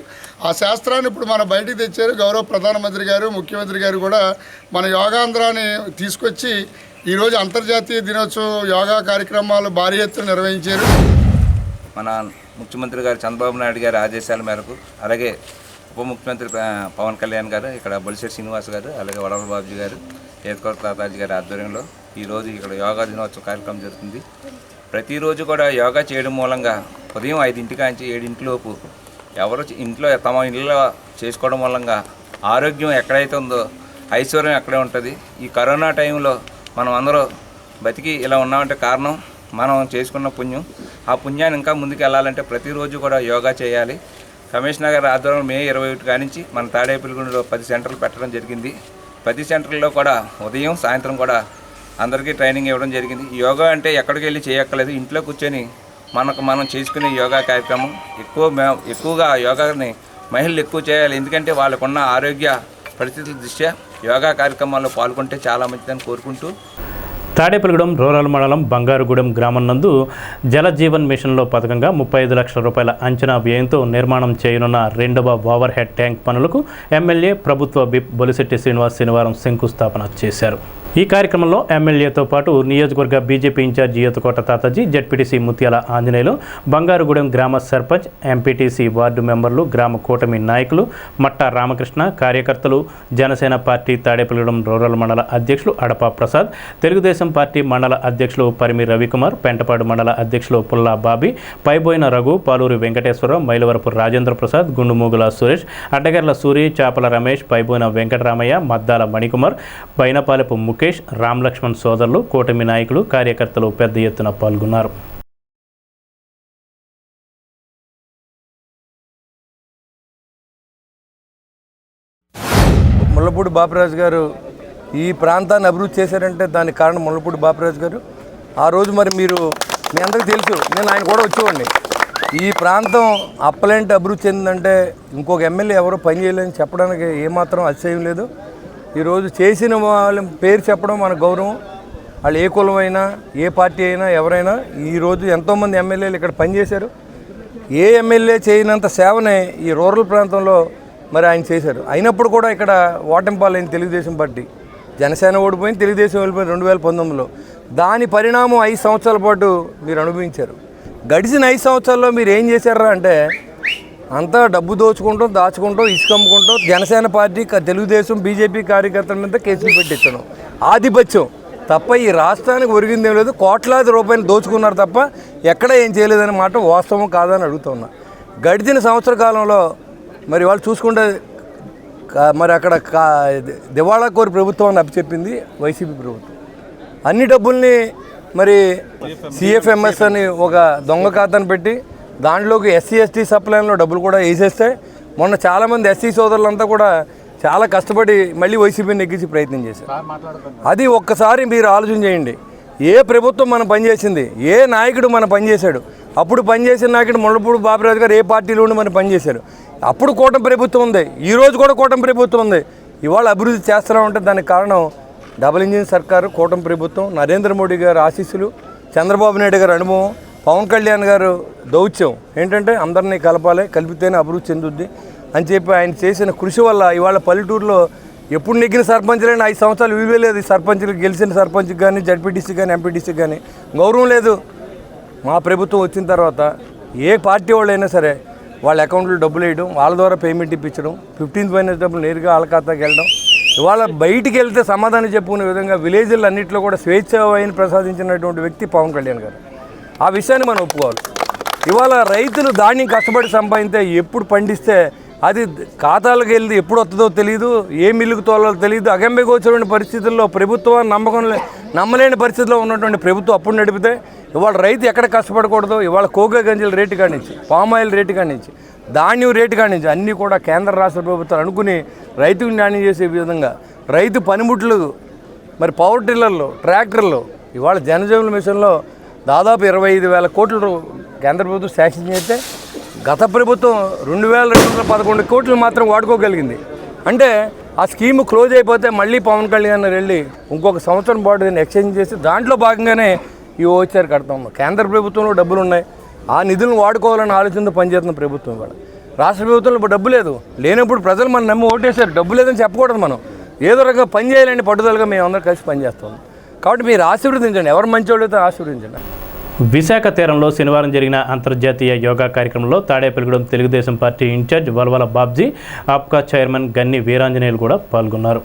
ఆ శాస్త్రాన్ని ఇప్పుడు మన బయటికి తెచ్చారు. గౌరవ ప్రధానమంత్రి గారు, ముఖ్యమంత్రి గారు కూడా మన యోగాంధ్రాన్ని తీసుకొచ్చి ఈరోజు అంతర్జాతీయ దినోత్సవం యోగా కార్యక్రమాలు భారీ ఎత్తున నిర్వహించారు. మన ముఖ్యమంత్రి గారు చంద్రబాబు నాయుడు గారి ఆదేశాల మేరకు, అలాగే ఉప ముఖ్యమంత్రి పవన్ కళ్యాణ్ గారు, ఇక్కడ బొలిశెట్టి శ్రీనివాస్ గారు, అలాగే వడవల బాబుజీ గారు, ఏతకోట తాతాజీ గారి ఆధ్వర్యంలో ఈరోజు ఇక్కడ యోగా దినోత్సవ కార్యక్రమం జరుగుతుంది. ప్రతిరోజు కూడా యోగా చేయడం మూలంగా ఉదయం 5 నుంచి 7 లోపు ఎవరు ఇంట్లో తమ ఇళ్ళలో చేసుకోవడం మూలంగా ఆరోగ్యం ఎక్కడైతే ఉందో ఐశ్వర్యం అక్కడే ఉంటుంది. ఈ కరోనా టైంలో మనం అందరూ బతికి ఇలా ఉన్నామంటే కారణం మనం చేసుకున్న పుణ్యం. ఆ పుణ్యాన్ని ఇంకా ముందుకు వెళ్ళాలంటే ప్రతిరోజు కూడా యోగా చేయాలి. కమిషనర్ గారి ఆధ్వర్యంలో మే 21 కానించి మన తాడేపల్లిగూడలో 10 సెంటర్లు పెట్టడం జరిగింది. 10 సెంటర్లలో కూడా ఉదయం సాయంత్రం కూడా అందరికీ ట్రైనింగ్ ఇవ్వడం జరిగింది. యోగా అంటే ఎక్కడికి వెళ్ళి చేయక్కర్లేదు, ఇంట్లో కూర్చొని మనం చేసుకునే యోగా కార్యక్రమం. ఎక్కువగా యోగాని మహిళలు ఎక్కువ చేయాలి. ఎందుకంటే వాళ్ళకున్న ఆరోగ్య పరిస్థితుల దృష్ట్యా యోగా కార్యక్రమాల్లో పాల్గొంటే చాలా మంచిదని కోరుకుంటూ, తాడేపల్లిగూడెం రూరల్ మండలం బంగారుగూడెం గ్రామం నందు జలజీవన్ మిషన్లో పథకంగా 35 లక్షల రూపాయల అంచనా వ్యయంతో నిర్మాణం చేయనున్న 2వ ఓవర్ హెడ్ ట్యాంక్ పనులకు ఎమ్మెల్యే ప్రభుత్వ విప్ బొలిశెట్టి శ్రీనివాస్ శనివారం శంకుస్థాపన చేశారు. ఈ కార్యక్రమంలో ఎమ్మెల్యేతో పాటు నియోజకవర్గ BJP incharge Eethakota Tataji, ZPTC Mutyala Anjaneyulu, బంగారుగూడెం గ్రామ సర్పంచ్, ఎంపీటీసీ వార్డు మెంబర్లు, గ్రామ కూటమి నాయకులు, మట్టా రామకృష్ణ, కార్యకర్తలు, జనసేన పార్టీ తాడేపల్లిగూడెం రూరల్ మండల అధ్యక్షులు అడపా ప్రసాద్, తెలుగుదేశం పార్టీ మండల అధ్యక్షులు పరిమి రవికుమార్, పెంటపాడు మండల అధ్యక్షులు పుల్లా బాబీ, పైబోయిన రఘు, పాలూరి వెంకటేశ్వరరావు, మైలవరపు రాజేంద్ర ప్రసాద్, గుండుమూగుల సురేష్, అడ్డగర్ల సూరి, చాపల రమేష్, పైబోయిన వెంకటరామయ్య, మద్దాల మణికుమార్, బైనపాలెపు ముఖేష్, రామ్ లక్ష్మణ్ సోదరులు, కూటమి నాయకులు, కార్యకర్తలు పెద్ద ఎత్తున పాల్గొన్నారు. ముళ్ళపూడి బాపిరాజు గారు ఈ ప్రాంతాన్ని అభివృద్ధి చేశారంటే దానికి కారణం ముళ్ళపూడి బాపిరాజు గారు. ఆ రోజు మరి మీ అందరికీ తెలుసు, నేను ఆయన కూడా వచ్చేవాడిని. ఈ ప్రాంతం అప్పలేంటి అభివృద్ధి చెందిందంటే ఇంకొక ఎమ్మెల్యే ఎవరో పనిచేయలేని చెప్పడానికి ఏమాత్రం అతిశయం లేదు. ఈరోజు చేసిన వాళ్ళ పేరు చెప్పడం మన గౌరవం. వాళ్ళు ఏ కులం అయినా, ఏ పార్టీ అయినా, ఎవరైనా ఈరోజు ఎంతోమంది ఎమ్మెల్యేలు ఇక్కడ పనిచేశారు. ఏ ఎమ్మెల్యే చేయనంత సేవనే ఈ రూరల్ ప్రాంతంలో మరి ఆయన చేశారు. అయినప్పుడు కూడా ఇక్కడ ఓటమిపాలైంది తెలుగుదేశం పార్టీ. జనసేన ఓడిపోయింది, తెలుగుదేశం వెళ్ళిపోయింది 2019లో. దాని పరిణామం 5 సంవత్సరాల పాటు మీరు అనుభవించారు. గడిచిన 5 సంవత్సరాల్లో మీరు ఏం చేశారా అంటే అంతా డబ్బు దాచుకుంటాం, ఇసుక అమ్ముకుంటాం, జనసేన పార్టీ, తెలుగుదేశం, బీజేపీ కార్యకర్తల మీద కేసులు పెట్టించడం, ఆధిపత్యం తప్ప ఈ రాష్ట్రానికి ఒరిగిందేం లేదు. కోట్లాది రూపాయలు దోచుకున్నారు తప్ప ఎక్కడ ఏం చేయలేదనే మాట వాస్తవం కాదని అడుగుతున్నా. గడిచిన సంవత్సర కాలంలో మరి వాళ్ళు చూసుకుంటే మరి అక్కడ దివాళా కోరి ప్రభుత్వాన్ని అప్పచెప్పింది వైసీపీ ప్రభుత్వం. అన్ని డబ్బుల్ని మరి సిఎఫ్ఎంఎస్ అని ఒక దొంగ ఖాతాను పెట్టి దాంట్లోకి ఎస్సీ ఎస్టీ సప్లైన్లో డబ్బులు కూడా వేసేస్తే మొన్న చాలామంది ఎస్సీ సోదరులంతా కూడా చాలా కష్టపడి మళ్ళీ వైసీపీని ఎక్కించి ప్రయత్నం చేశారు. అది ఒక్కసారి మీరు ఆలోచన చేయండి. ఏ ప్రభుత్వం మనం పనిచేసింది, ఏ నాయకుడు మనం పనిచేశాడు. అప్పుడు పనిచేసిన నాయకుడు ముళ్ళపూడి బాపిరాజు గారు ఏ పార్టీలో ఉండి మనం పనిచేశారు. అప్పుడు కూటమి ప్రభుత్వం ఉంది, ఈరోజు కూడా కూటమి ప్రభుత్వం ఉంది. ఇవాళ అభివృద్ధి చేస్తున్నామంటే దానికి కారణం డబుల్ ఇంజిన్ సర్కారు, కూటమి ప్రభుత్వం, నరేంద్ర మోడీ గారు ఆశీస్సులు, చంద్రబాబు నాయుడు గారు అనుభవం, పవన్ కళ్యాణ్ గారు దౌత్యం ఏంటంటే అందరినీ కలపాలి, కలిపితేనే అభివృద్ధి చెందుద్ది అని చెప్పి ఆయన చేసిన కృషి వల్ల ఇవాళ పల్లెటూరులో ఎప్పుడు నెగ్గిన సర్పంచులైనా 5 సంవత్సరాలు విలువ లేదు. సర్పంచులు గెలిచిన సర్పంచ్కి కానీ, జడ్పీటీసీ కానీ, ఎంపీటీసీకి కానీ గౌరవం లేదు. మా ప్రభుత్వం వచ్చిన తర్వాత ఏ పార్టీ వాళ్ళు అయినా సరే వాళ్ళ అకౌంట్లో డబ్బులు వేయడం, వాళ్ళ ద్వారా పేమెంట్ ఇప్పించడం, 15th ఫైనాన్స్ డబ్బులు నేరుగా వాళ్ళ ఖాతాకి వెళ్ళడం. ఇవాళ బయటికి వెళ్తే సమాధానం చెప్పుకునే విధంగా విలేజ్లు అన్నింటిలో కూడా స్వేచ్ఛావాయిని ప్రసాదించినటువంటి వ్యక్తి పవన్ కళ్యాణ్ గారు. ఆ విషయాన్ని మనం ఒప్పుకోవాలి. ఇవాళ రైతులు ధాన్యం కష్టపడి సంపాదింస్తే ఎప్పుడు పండిస్తే అది ఖాతాలకు వెళ్ళి ఎప్పుడు వస్తుందో తెలియదు, ఏ మిల్లుకు తోలాలో తెలియదు. అగమ్యగోచరమైన పరిస్థితుల్లో ప్రభుత్వాన్ని నమ్మలేని పరిస్థితిలో ఉన్నటువంటి ప్రభుత్వం అప్పుడు నడిపితే ఇవాళ రైతు ఎక్కడ కష్టపడకూడదు. ఇవాళ కోగా గంజల రేటు కానించి, పామాయిల్ రేటు కానించి, ధాన్యం రేటు కానించి అన్నీ కూడా కేంద్ర రాష్ట్ర ప్రభుత్వాలు అనుకుని రైతుకు న్యాయం చేసే విధంగా రైతు పనిముట్లు, మరి పవర్ టిల్లర్లు, ట్రాక్టర్లు ఇవాళ జనజీవన మిషన్లో దాదాపు 25,000 కోట్లు కేంద్ర ప్రభుత్వం శాంక్షన్ చేస్తే గత ప్రభుత్వం 2,211 కోట్లు మాత్రం వాడుకోగలిగింది. అంటే ఆ స్కీమ్ క్లోజ్ అయిపోతే మళ్ళీ పవన్ కళ్యాణ్ వెళ్ళి ఇంకొక సంవత్సరం పాటు దీన్ని ఎక్స్చేంజ్ చేసి దాంట్లో భాగంగానే ఈ ఓచర్ కడతాం. కేంద్ర ప్రభుత్వంలో డబ్బులు ఉన్నాయి, ఆ నిధులను వాడుకోవాలని ఆలోచనతో పనిచేస్తున్న ప్రభుత్వం కూడా. రాష్ట్ర ప్రభుత్వంలో ఇప్పుడు డబ్బు లేదు, లేనప్పుడు ప్రజలు మనం నమ్మి ఓటేశారు, డబ్బు లేదని చెప్పకూడదు. మనం ఏదో రకంగా పని చేయాలని పట్టుదలగా మేము అందరం కలిసి పనిచేస్తాం. కాబట్టి మీరు ఆశీర్వదించండి, ఎవరు మంచి వాళ్ళైతే ఆశీర్వదించండి. విశాఖ తీరంలో శనివారం జరిగిన అంతర్జాతీయ యోగా కార్యక్రమంలో Tadepalligudem Telugu Desam party incharge Valavala Babji, APCO chairman Ganni Veeranjaneyulu కూడా పాల్గొన్నారు.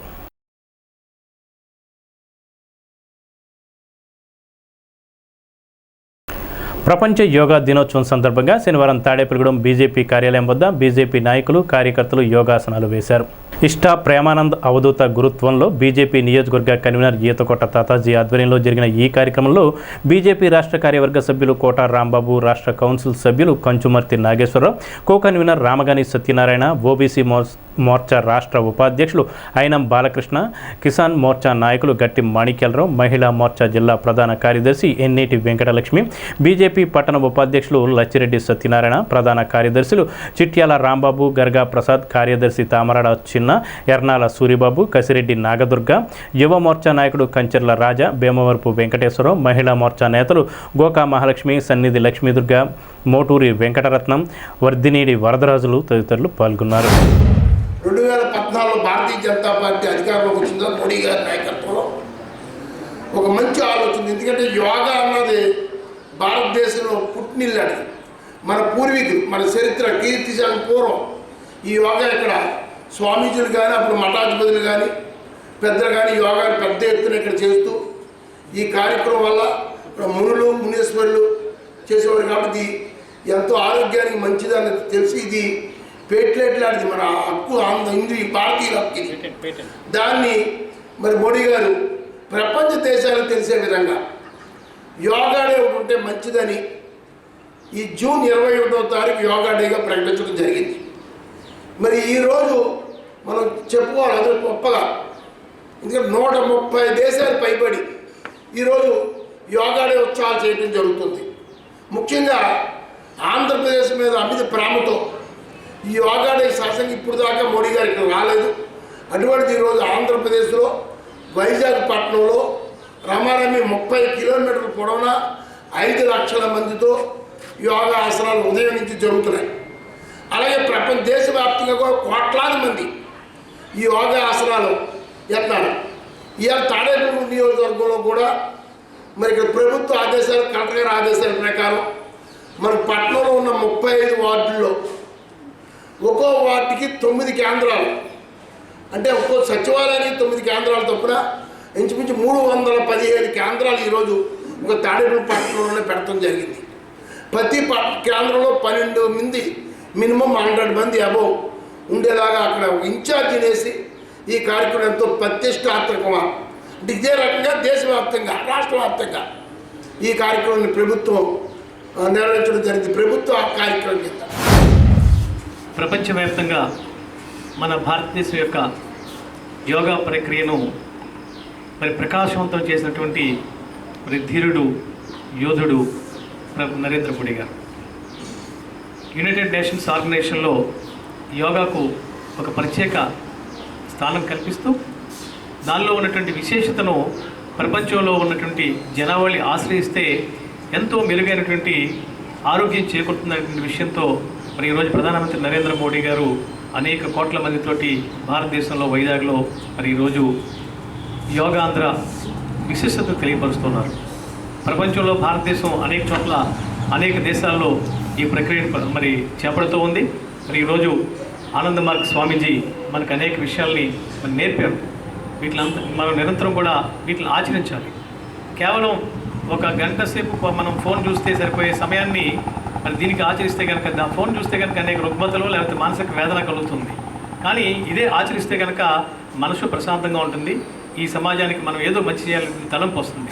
ప్రపంచ యోగా దినోత్సవం సందర్భంగా శనివారం తాడేపల్లిగూడెం బీజేపీ కార్యాలయం వద్ద బీజేపీ నాయకులు, కార్యకర్తలు యోగాసనాలు వేశారు. ఇష్టా ప్రేమానంద్ అవధూత గురుత్వంలో బీజేపీ నియోజకవర్గ కన్వీనర్ ఈతకోట తాతాజీ ఆధ్వర్యంలో జరిగిన ఈ కార్యక్రమంలో బీజేపీ రాష్ట్ర కార్యవర్గ సభ్యులు కోట రాంబాబు, రాష్ట్ర కౌన్సిల్ సభ్యులు Kanchumarthi Nageswararao, co convener Ramagani Satyanarayana, OBC Morcha రాష్ట్ర ఉపాధ్యక్షులు అయినం బాలకృష్ణ, కిసాన్ మోర్చా నాయకులు గట్టి మాణిక్యాలరావు, మహిళా మోర్చా జిల్లా ప్రధాన కార్యదర్శి ఎన్నేటి వెంకటలక్ష్మి, బీజేపీ పట్టణ ఉపాధ్యక్షులు లచ్చిరెడ్డి సత్యనారాయణ, ప్రధాన కార్యదర్శులు చిట్యాల రాంబాబు, గర్గా ప్రసాద్, కార్యదర్శి తామరాడ చిన్న, ఎర్నాల సూరిబాబు, కసిరెడ్డి నాగదుర్గ, యువ మోర్చా నాయకుడు కంచెర్ల రాజా, భీమవరపు వెంకటేశ్వరరావు, మహిళా మోర్చా నేతలు గోకా మహాలక్ష్మి, సన్నిధి లక్ష్మీదుర్గ, మోటూరి వెంకటరత్నం, వర్ధినేడి వరదరాజులు తదితరులు పాల్గొన్నారు. 2014 భారతీయ జనతా పార్టీ అధికారంలోకి వచ్చిందో మోడీ గారి నాయకత్వంలో ఒక మంచి ఆలోచన. ఎందుకంటే యోగా అన్నది భారతదేశంలో పుట్టినిల్లాడు, మన పూర్వీకులు, మన చరిత్ర కీర్తిశాలకు పూర్వం ఈ యోగా ఇక్కడ స్వామీజీలు కానీ, అప్పుడు మఠాధిపతులు కానీ, పెద్దలు కానీ యోగాని పెద్ద ఎత్తున ఇక్కడ చేస్తూ ఈ కార్యక్రమం వల్ల మునులు, మునీశ్వరులు చేసేవారు. కాబట్టి ఎంతో ఆరోగ్యానికి మంచిదని తెలిసి ఇది పేట్లెట్ లాంటిది, మన హక్కు, హిందూ భారతీయుల హక్కు ఇది. దాన్ని మరి మోడీ గారు ప్రపంచ దేశాలకు తెలిసే విధంగా యోగా డే ఒకటి ఉంటే మంచిదని ఈ జూన్ 21వ తారీఖు యోగా డేగా ప్రకటించడం జరిగింది. మరి ఈరోజు మనం చెప్పుకోవాలి, అది గొప్పగా. ఎందుకంటే 130 దేశాలు పైబడి ఈరోజు యోగా డే ఉత్సవాలు చేయడం జరుగుతుంది. ముఖ్యంగా ఆంధ్రప్రదేశ్ మీద అమిత ప్రేమతో ఈ యోగా డే సత్సంగం ఇప్పుడు దాకా మోడీ గారు ఇక్కడ రాలేదు. అటువంటిది ఈరోజు ఆంధ్రప్రదేశ్లో వైజాగ్ పట్టణంలో రమారమి 30 కిలోమీటర్ల పొడవున 5 లక్షల మందితో యోగా ఆసనాలు ఉదయం నుంచి జరుగుతున్నాయి. అలాగే దేశవ్యాప్తంగా కూడా కోట్లాది మంది ఈ యోగా ఆసనాలు ఎత్తారు. ఇవాళ తాడేపల్లి నియోజకవర్గంలో కూడా మరి ఇక్కడ ప్రభుత్వ ఆదేశాలు, కలెక్టర్ గారి ఆదేశాల ప్రకారం మన పట్టణంలో ఉన్న 35 వార్డుల్లో ఒక్కో వార్డుకి 9 కేంద్రాలు, అంటే ఒక్కో సచివాలయానికి 9 కేంద్రాలు తప్పున ఇంచుమించు 315 కేంద్రాలు ఈరోజు ఒక తాడేపల్లి పట్టణంలోనే పెట్టడం జరిగింది. ప్రతి కేంద్రంలో 12 మంది, మినిమం 100 మంది అబోవ్ ఉండేలాగా అక్కడ ఒక ఇన్ఛార్జి వేసి ఈ కార్యక్రమం ఎంతో ప్రతిష్టాత్మకంగా, అంటే ఇదే రకంగా దేశవ్యాప్తంగా, రాష్ట్ర వ్యాప్తంగా ఈ కార్యక్రమాన్ని ప్రభుత్వం నెరవేర్చడం జరిగింది. ప్రభుత్వ కార్యక్రమం కింద ప్రపంచవ్యాప్తంగా మన భారతదేశం యొక్క యోగా ప్రక్రియను మరి ప్రకాశవంతం చేసినటువంటి మరి ధీరుడు, యోధుడు నరేంద్ర మోడీ గారు. యునైటెడ్ నేషన్స్ ఆర్గనైజేషన్లో యోగాకు ఒక ప్రత్యేక స్థానం కల్పిస్తూ దానిలో ఉన్నటువంటి విశేషతను ప్రపంచంలో ఉన్నటువంటి జనావళి ఆశ్రయిస్తే ఎంతో మెరుగైనటువంటి ఆరోగ్యం చేకూరుతున్నటువంటి విషయంతో మరి ఈరోజు ప్రధానమంత్రి నరేంద్ర మోడీ గారు అనేక కోట్ల మందితోటి భారతదేశంలో వైజాగ్లో మరి ఈరోజు యోగాంధ్ర విశిష్టత తెలియపరుస్తున్నారు. ప్రపంచంలో భారతదేశం అనేక చోట్ల, అనేక దేశాల్లో ఈ ప్రక్రియను మరి చేపడుతూ ఉంది. మరి ఈరోజు ఆనంద మార్గ్ స్వామీజీ మనకు అనేక విషయాల్ని మరి నేర్పారు. వీటిలంతా మనం నిరంతరం కూడా వీటిని ఆచరించాలి. కేవలం ఒక గంట సేపు మనం ఫోన్ చూస్తే సరిపోయే సమయాన్ని మరి దీనికి ఆచరిస్తే కనుక, ఫోన్ చూస్తే కనుక అనేక రుగ్మతలు లేకపోతే మానసిక వేదన కలుగుతుంది. కానీ ఇదే ఆచరిస్తే కనుక మనసు ప్రశాంతంగా ఉంటుంది. ఈ సమాజానికి మనం ఏదో మంచి చేయాలని తలంపు వస్తుంది.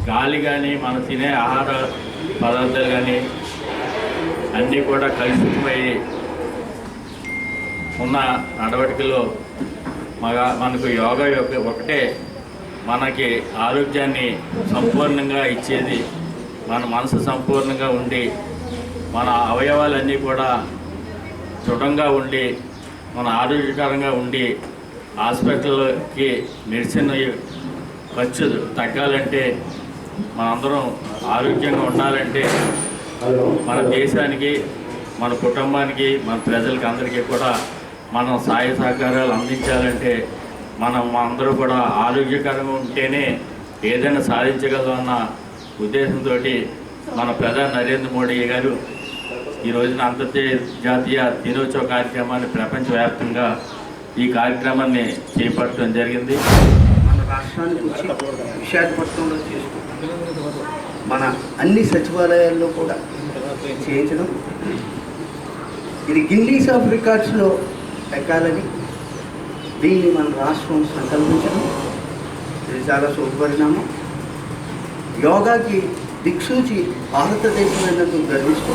గాలి కానీ, మనం తినే ఆహార పదార్థాలు కానీ అన్నీ కూడా కలుషితమై ఉన్న నడవడికల్లో మనకు యోగా ఒకటే మనకి ఆరోగ్యాన్ని సంపూర్ణంగా ఇచ్చేది. మన మనసు సంపూర్ణంగా ఉండి, మన అవయవాలన్నీ కూడా దృఢంగా ఉండి, మన ఆరోగ్యకరంగా ఉండి హాస్పిటల్కి మెడిసిన్ ఖర్చు తగ్గాలంటే మనందరం ఆరోగ్యంగా ఉండాలంటే మన దేశానికి, మన కుటుంబానికి, మన ప్రజలకి అందరికీ కూడా మనం సహాయ సహకారాలు అందించాలంటే మనం అందరూ కూడా ఆరోగ్యకరంగా ఉంటేనే ఏదైనా సాధించగలమన్న ఉద్దేశంతో మన ప్రధాని నరేంద్ర మోడీ గారు ఈ రోజున అంతర్జాతీయ దినోత్సవ కార్యక్రమాన్ని ప్రపంచవ్యాప్తంగా ఈ కార్యక్రమాన్ని చేపట్టడం జరిగింది. మన రాష్ట్రానికి వచ్చి విశాఖపట్నంలో చేసుకుంటాం, మన అన్ని సచివాలయాల్లో కూడా చేయించడం, ఇది గిన్నీస్ ఆఫ్ రికార్డ్స్లో ఎక్కాలని దీన్ని మన రాష్ట్రం సంకల్పించడం ఇది చాలా శుభపరిణామం. యోగాకి దిక్సూచి భారతదేశం అన్నందుకు గర్విస్తూ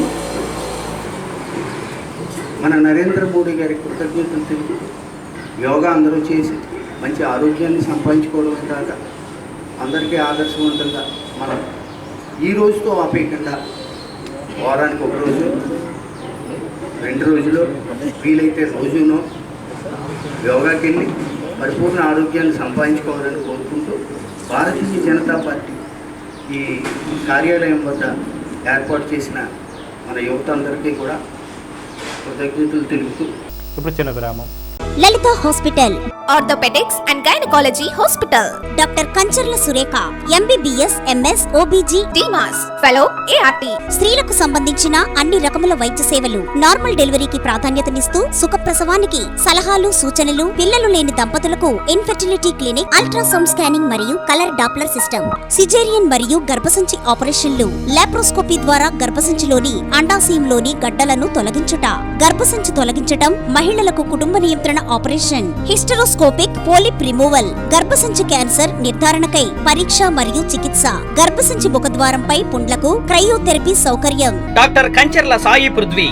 మన నరేంద్ర మోడీ గారి కృతజ్ఞతలు తెలుపు యోగా అందరూ చేసి మంచి ఆరోగ్యాన్ని సంపాదించుకోవడమే కాక అందరికీ ఆదర్శవంతంగా మనం ఈ రోజుతో ఆపేయకుండా వారానికి ఒక రోజు 2 రోజులు వీలైతే రోజునో యోగాకి వెళ్ళి పరిపూర్ణ ఆరోగ్యాన్ని సంపాదించుకోవాలని కోరుకుంటూ భారతీయ జనతా పార్టీ ఈ కార్యాలయం వద్ద ఏర్పాటు చేసిన మన యువత అందరికీ కూడా కృతజ్ఞతలు తెలుపుతూ ఇప్పుడు చిన్న విరామం. Lalitha hospital, orthopaedics and gynaecology hospital. Doctor Kancharla Surekha, MBBS, MS, OBG, DMAS, fellow, ART. స్త్రీలకు సంబంధించిన అన్ని రకముల వైద్య సేవలు, నార్మల్ డెలివరీకి ప్రాధాన్యతనిస్తూ సుఖప్రసవానికి సలహాలు, సూచనలు, పిల్లలు లేని దంపతులకు ఇన్ఫెర్టిలిటీ క్లినిక్, అల్ట్రాసౌండ్ స్కానింగ్ మరియు కలర్ డాప్లర్ సిస్టమ్, సిజేరియన్ మరియు గర్భసంచి ఆపరేషన్లు, లాప్రోస్కోపీ ద్వారా గర్భసంచిలోని అండాశయంలోని గడ్డలను తొలగించుట, గర్భసంచి తొలగించటం, మహిళలకు కుటుంబ నియంత్రణ ఆపరేషన్, హిస్టరోస్కోపిక్ పోలిప్ రిమూవల్, గర్భసంచి క్యాన్సర్ నిర్ధారణకై పరీక్ష మరియు చికిత్స, గర్భసంచి ముఖద్వారంపై పుండ్లకు క్రయోథెరపీ సౌకర్యం. Doctor Kancharla Sai Prithvi,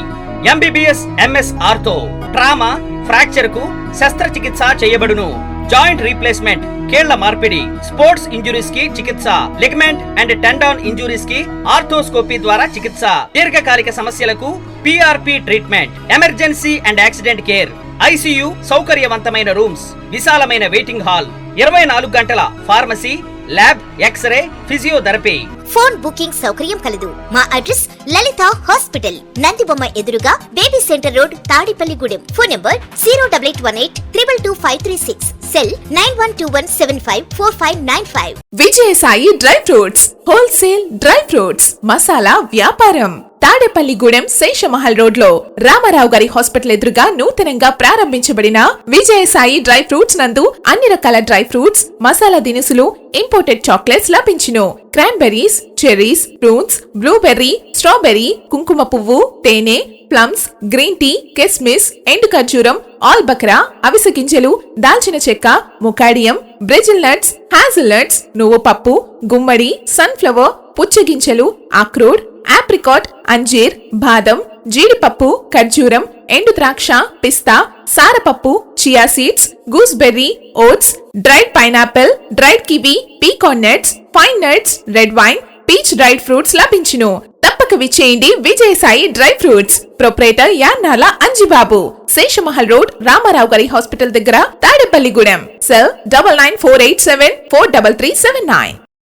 MBBS, MS ortho, trauma, fracture కు శస్త్రచికిత్స చేయబడును. జాయింట్ రీప్లేస్మెంట్, కీళ్ల మార్పిడి, స్పోర్ట్స్ ఇంజురీస్ కి చికిత్స, లిగమెంట్ అండ్ టెండాన్ ఇంజురీస్ కి ఆర్థోస్కోపీ ద్వారా చికిత్స, దీర్ఘకాలిక సమస్యలకు PRP treatment, emergency and accident care, ICU సౌకర్యవంతమైన రూమ్స్, విశాలమైన వెయిటింగ్ హాల్, 24 గంటల pharmacy, lab, X-ray, physiotherapy. Phone booking సౌకర్యం కలదు. మా అడ్రస్ లలిత హాస్పిటల్, నందిబొమ్మ ఎదురుగా, baby centre road, Tadipalligudem. Phone number 08818222536, cell 9121754595. Vijayasai dry fruits, wholesale dry fruits masala వ్యాపారం. తాడేపల్లిగూడెం శేషమహల్ రోడ్ లో రామారావు గారి హాస్పిటల్ ఎదురుగా నూతనంగా ప్రారంభించబడిన విజయసాయి డ్రై ఫ్రూట్స్ నందు అన్ని రకాల డ్రై ఫ్రూట్స్, మసాలా దినుసులు, ఇంపోర్టెడ్ చాక్లెట్స్ లభించును. Cranberries, cherries, prunes, blueberry, strawberry, కుంకుమ పువ్వు, తేనె, ప్లమ్స్, గ్రీన్ టీ, కిస్మిస్, ఎండు ఖర్జూరం, ఆల్ బక్రా, అవిసె గింజలు, దాల్చిన చెక్క, ముకాడియం, బ్రెజిల్ నట్స్, హ్యాజిల్ నట్స్, నువ్వు పప్పు, గుమ్మడి, సన్ఫ్లవర్, పుచ్చగింజలు, అక్రోడ్, ఆప్రికాట్, అంజీర్, బాదం, జీడిపప్పు, ఖర్జూరం, ఎండు ద్రాక్ష, పిస్తా, సారపప్పు, chia seeds, gooseberry, oats, dried pineapple, dried kiwi, pecan nuts, pine nuts, red wine, peach dried fruits లభించును. తప్పక విచ్చేయండి Vijayasai dry fruits. Proprietor Yannala Anjibabu, Seshamahal road, Ramarao గారి హాస్పిటల్ దగ్గర, తాడేపల్లిగూడెం. సెల్ 9948743379.